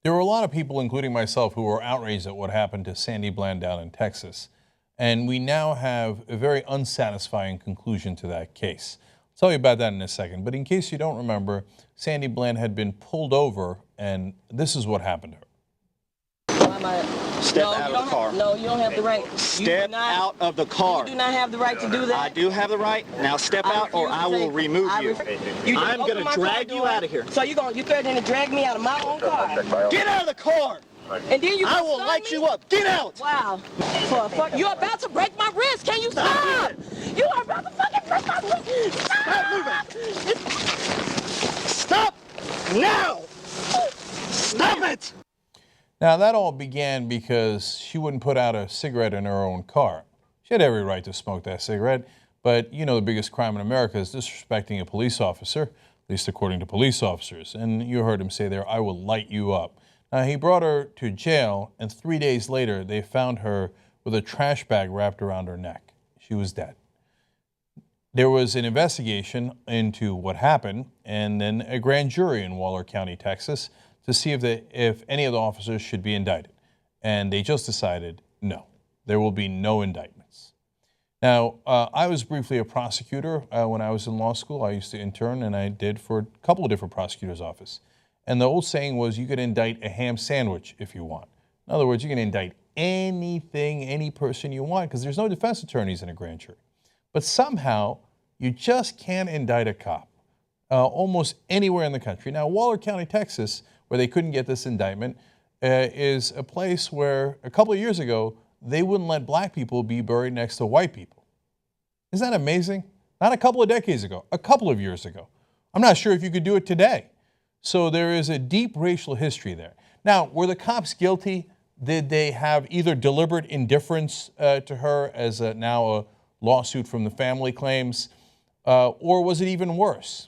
There were a lot of people, including myself, who were outraged at what happened to Sandy Bland down in Texas. And we now have a very unsatisfying conclusion to that case. I'll tell you about that in a second. But in case you don't remember, Sandy Bland had been pulled over, and this is what happened to her. Step out of the car. No, you don't have the right. Step out of the car. You do not have the right to do that. I do have the right. Now step out or I will remove you. I'm going to drag you out of here. So you're threatening to drag me out of my own car? Get out of the car! And then I will light you up. Get out! Wow. You're about to break my wrist. Can you stop? You are about to fucking break my wrist. Stop moving. Stop now! Stop it! Now, that all began because she wouldn't put out a cigarette in her own car. She had every right to smoke that cigarette, but you know the biggest crime in America is disrespecting a police officer, at least according to police officers. And you heard him say there, "I will light you up." Now, he brought her to jail, and 3 days later, they found her with a trash bag wrapped around her neck. She was dead. There was an investigation into what happened, and then a grand jury in Waller County, Texas, to see if any of the officers should be indicted. And they just decided, no, there will be no indictments. Now, I was briefly a prosecutor when I was in law school. I used to intern, and I did for a couple of different prosecutors' offices. And the old saying was you could indict a ham sandwich if you want. In other words, you can indict anything, any person you want, because there's no defense attorneys in a grand jury. But somehow, you just can't indict a cop almost anywhere in the country. Now, Waller County, Texas, where they couldn't get this indictment, is a place where a couple of years ago, they wouldn't let black people be buried next to white people. Isn't that amazing? Not a couple of decades ago, a couple of years ago. I'm not sure if you could do it today. So there is a deep racial history there. Now, were the cops guilty? Did they have either deliberate indifference to her, as now a lawsuit from the family claims, or was it even worse?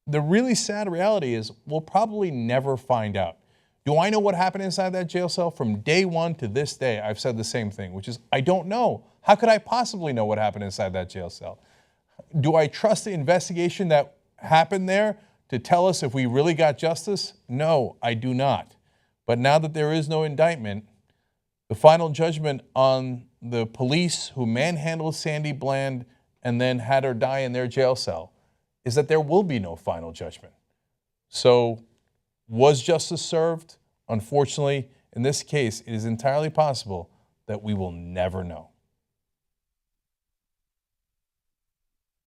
The really sad reality is we'll probably never find out. Do I know what happened inside that jail cell? From day one to this day, I've said the same thing, which is I don't know. How could I possibly know what happened inside that jail cell? Do I trust the investigation that happened there to tell us if we really got justice? No, I do not. But now that there is no indictment, the final judgment on the police who manhandled Sandy Bland and then had her die in their jail cell is that there will be no final judgment. So, was justice served? Unfortunately, in this case, it is entirely possible that we will never know.